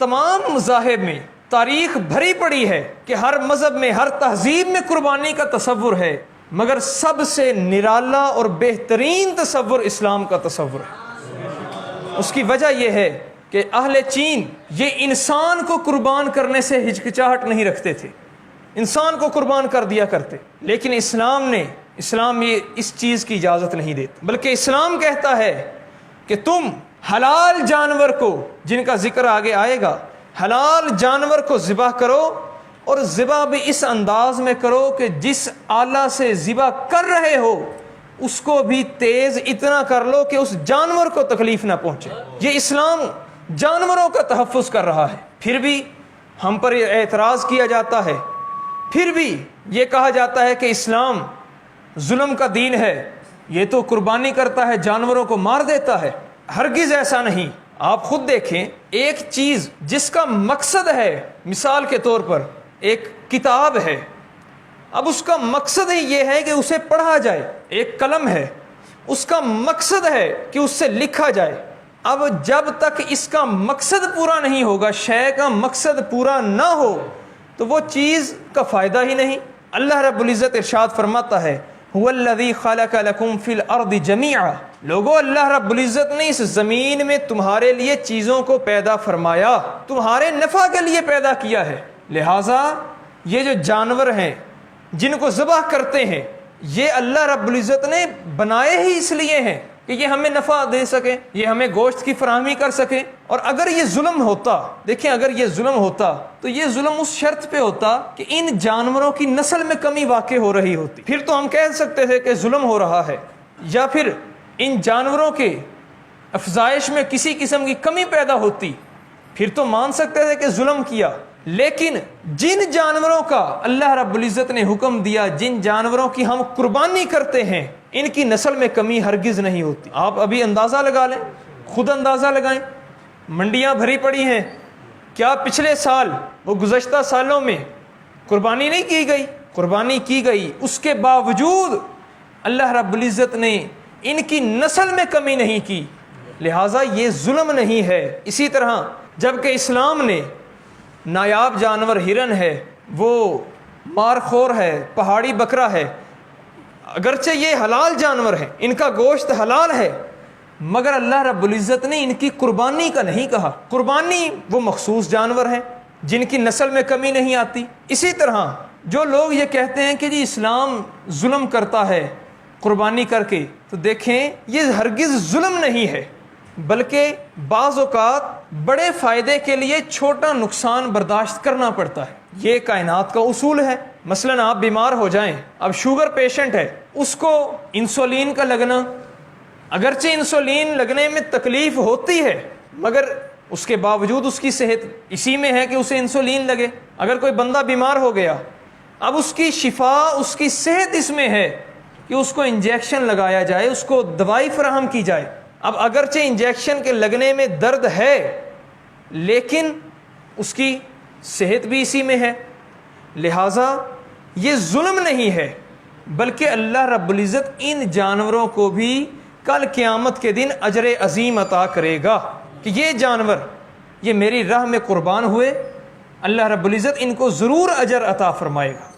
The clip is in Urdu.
تمام مذاہب میں تاریخ بھری پڑی ہے کہ ہر مذہب میں، ہر تہذیب میں قربانی کا تصور ہے، مگر سب سے نرالا اور بہترین تصور اسلام کا تصور ہے۔ اس کی وجہ یہ ہے کہ اہل چین یہ انسان کو قربان کرنے سے ہچکچاہٹ نہیں رکھتے تھے، انسان کو قربان کر دیا کرتے، لیکن اسلام یہ اس چیز کی اجازت نہیں دیتا، بلکہ اسلام کہتا ہے کہ تم حلال جانور کو، جن کا ذکر آگے آئے گا، حلال جانور کو ذبح کرو، اور ذبح بھی اس انداز میں کرو کہ جس آلہ سے ذبح کر رہے ہو اس کو بھی تیز اتنا کر لو کہ اس جانور کو تکلیف نہ پہنچے۔ یہ اسلام جانوروں کا تحفظ کر رہا ہے، پھر بھی ہم پر اعتراض کیا جاتا ہے، پھر بھی یہ کہا جاتا ہے کہ اسلام ظلم کا دین ہے، یہ تو قربانی کرتا ہے، جانوروں کو مار دیتا ہے۔ ہرگز ایسا نہیں۔ آپ خود دیکھیں، ایک چیز جس کا مقصد ہے، مثال کے طور پر ایک کتاب ہے، اب اس کا مقصد ہی یہ ہے کہ اسے پڑھا جائے، ایک قلم ہے، اس کا مقصد ہے کہ اس سے لکھا جائے۔ اب جب تک اس کا مقصد پورا نہیں ہوگا، شے کا مقصد پورا نہ ہو تو وہ چیز کا فائدہ ہی نہیں۔ اللہ رب العزت ارشاد فرماتا ہے هو الذی خلق لکم فی الارض جمیعا، لوگو اللہ رب العزت نے اس زمین میں تمہارے لیے چیزوں کو پیدا فرمایا، تمہارے نفع کے لیے پیدا کیا ہے، لہٰذا یہ جو جانور ہیں جن کو ذبح کرتے ہیں یہ اللہ رب العزت نے بنائے ہی اس لیے ہیں کہ یہ ہمیں نفع دے سکے، یہ ہمیں گوشت کی فراہمی کر سکے۔ اور اگر یہ ظلم ہوتا، دیکھیں اگر یہ ظلم ہوتا تو یہ ظلم اس شرط پہ ہوتا کہ ان جانوروں کی نسل میں کمی واقع ہو رہی ہوتی، پھر تو ہم کہہ سکتے تھے کہ ظلم ہو رہا ہے، یا پھر ان جانوروں کے افزائش میں کسی قسم کی کمی پیدا ہوتی، پھر تو مان سکتے تھے کہ ظلم کیا۔ لیکن جن جانوروں کا اللہ رب العزت نے حکم دیا، جن جانوروں کی ہم قربانی کرتے ہیں، ان کی نسل میں کمی ہرگز نہیں ہوتی۔ آپ ابھی اندازہ لگا لیں، خود اندازہ لگائیں، منڈیاں بھری پڑی ہیں، کیا پچھلے سال وہ گزشتہ سالوں میں قربانی نہیں کی گئی؟ قربانی کی گئی، اس کے باوجود اللہ رب العزت نے ان کی نسل میں کمی نہیں کی، لہٰذا یہ ظلم نہیں ہے۔ اسی طرح جبکہ اسلام نے نایاب جانور ہرن ہے، وہ مارخور ہے، پہاڑی بکرا ہے، اگرچہ یہ حلال جانور ہیں، ان کا گوشت حلال ہے، مگر اللہ رب العزت نے ان کی قربانی کا نہیں کہا۔ قربانی وہ مخصوص جانور ہیں جن کی نسل میں کمی نہیں آتی۔ اسی طرح جو لوگ یہ کہتے ہیں کہ جی اسلام ظلم کرتا ہے قربانی کر کے، تو دیکھیں یہ ہرگز ظلم نہیں ہے، بلکہ بعض اوقات بڑے فائدے کے لیے چھوٹا نقصان برداشت کرنا پڑتا ہے، یہ کائنات کا اصول ہے۔ مثلاً آپ بیمار ہو جائیں، اب شوگر پیشنٹ ہے، اس کو انسولین کا لگنا، اگرچہ انسولین لگنے میں تکلیف ہوتی ہے مگر اس کے باوجود اس کی صحت اسی میں ہے کہ اسے انسولین لگے۔ اگر کوئی بندہ بیمار ہو گیا، اب اس کی شفا، اس کی صحت اس میں ہے کہ اس کو انجیکشن لگایا جائے، اس کو دوائی فراہم کی جائے۔ اب اگرچہ انجیکشن کے لگنے میں درد ہے لیکن اس کی صحت بھی اسی میں ہے، لہٰذا یہ ظلم نہیں ہے، بلکہ اللہ رب العزت ان جانوروں کو بھی کل قیامت کے دن اجر عظیم عطا کرے گا کہ یہ جانور یہ میری راہ میں قربان ہوئے، اللہ رب العزت ان کو ضرور اجر عطا فرمائے گا۔